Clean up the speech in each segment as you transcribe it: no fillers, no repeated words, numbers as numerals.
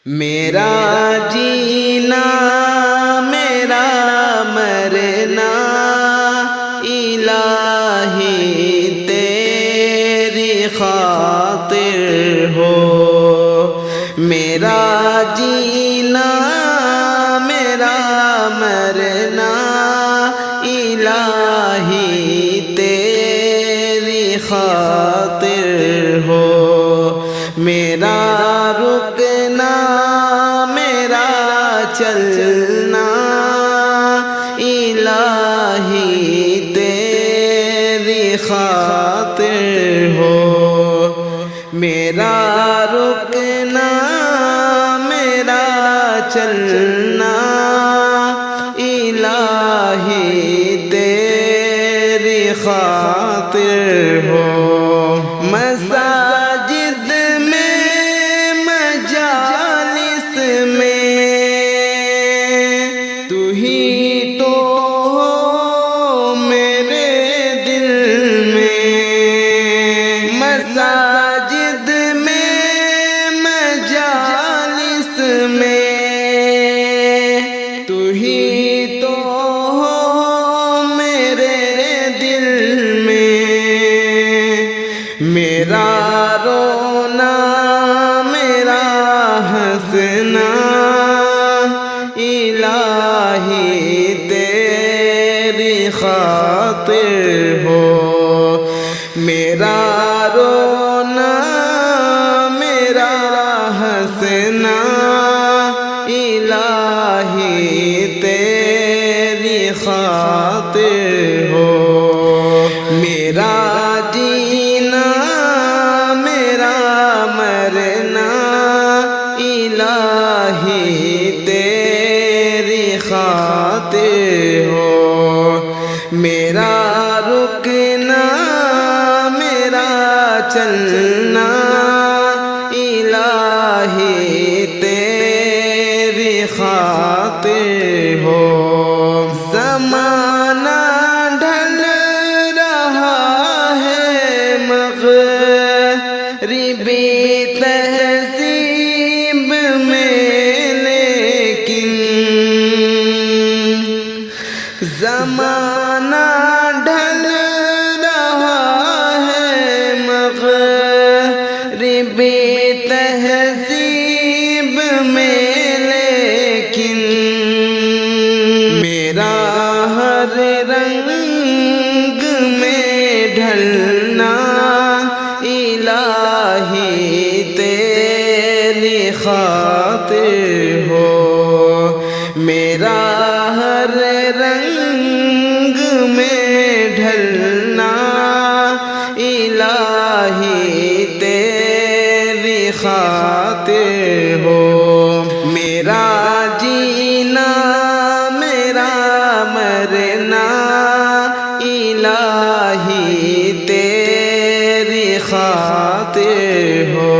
میرا جینا میرا مرنا الہی تیری خاطر ہو، میرا جینا میرا مرنا الہی تیری خاطر ہو، میرا رکنا میرا چلنا الہی تیری خاطر ہو، میرا رکنا میرا چلنا الہی تیری خاطر ہو، مساجد میں مجالس میں تو ہی تو ہو میرے دل میں، مساجد میں مجالس میں تو ہی تو ہو میرے دل میں، میرا رونا میرا ہنسنا الہی تیری خاطر ہو، میرا رونا میرا ہنسنا الہی تیری خاطر ہو، میرا جینا میرا مرنا الہی تیری خاطر ہو، میرا رکنا میرا چلنا الہی تیری خاطر ہو، زمانہ ڈھل رہا ہے مغربی تہذیب میں لیکن زمانہ ڈھل رہا ہے مغربی تہذیب میں لیکن میرا ہر رنگ میں ڈھلنا الہی تیری خاطر ہو، میرا ہر رنگ میں ڈھلنا الہی تیری خاطر ہو، میرا جینا میرا مرنا الہی تیری خاطر ہو،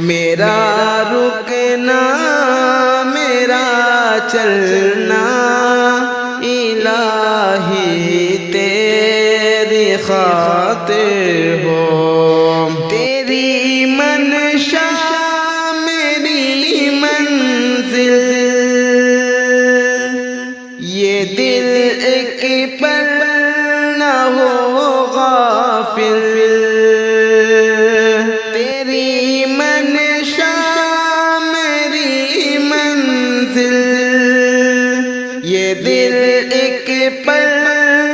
میرا رکنا میرا چلنا الہی تیری خاطر ہو، تیری منشا میری منزل یہ دل ایک پل نہ ہو غافل، تیری منشا میری منزل یہ دل ایک پل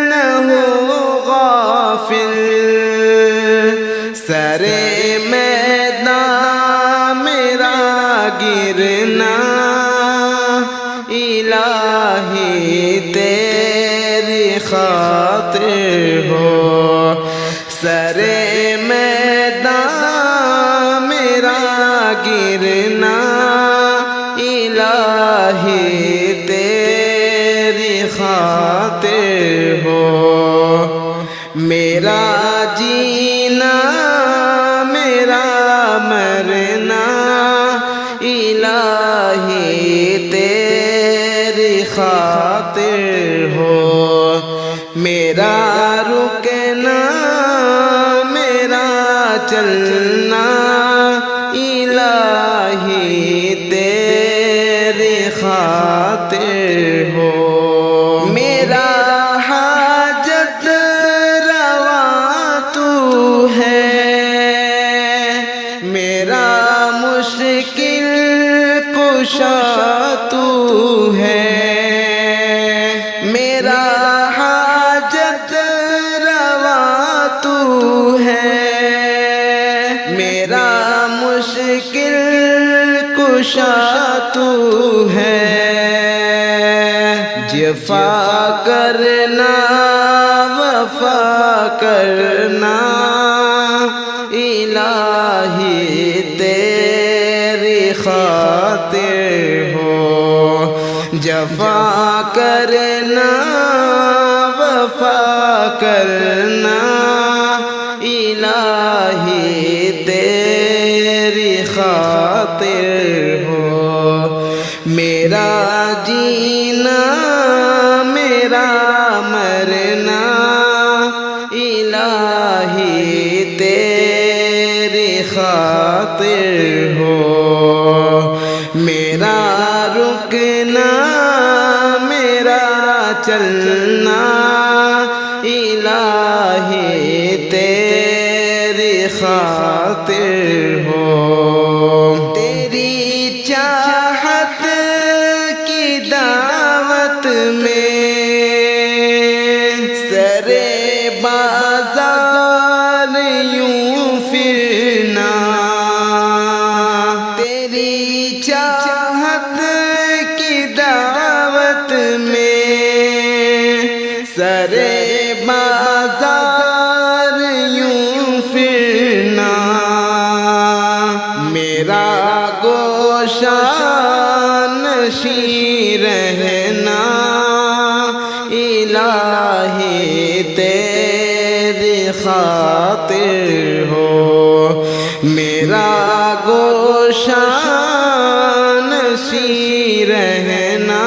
نہ ہو غافل، سرے میدان میرا گرنا الہی تیری خاطر ہو، سرے میدان میرا گرنا الہی تیری خاطر ہو، میرا جینا میرا مرنا الہی تیری خاطر ہو، میرا رکنا میرا چلنا الہی خاطر ہو میرا حاجت روا تو ہے میرا مشکل کشا تو ہے میرا حاجت روا تو ہے میرا مشکل کشا تو ہے جفا کرنا وفا کرنا الہی تیری خاطر ہو جفا کرنا وفا کرنا الہی تیری خاطر ہو میرا جینا میرا مرنا الہی تیری خاطر ہو میرا رکنا میرا چلنا الہی تیری خاطر ہو تیری چاہت کی دعوت میں سرے بازار یوں پھرنا تیری چاہت کی دعوت میں سرے بازار یوں پھرنا میرا گوشہ نشیں رہنا الہی تیری خاطر ہو میرا گوشہ نشیں رہنا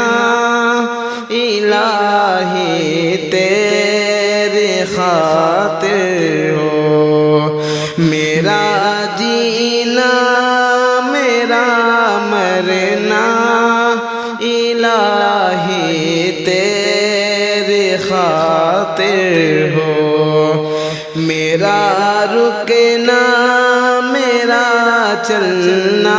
الہی تیری خاطر ہو میرا جینا میرا مرنا الہی تیری خاطر ہو میرا رکنا میرا چلنا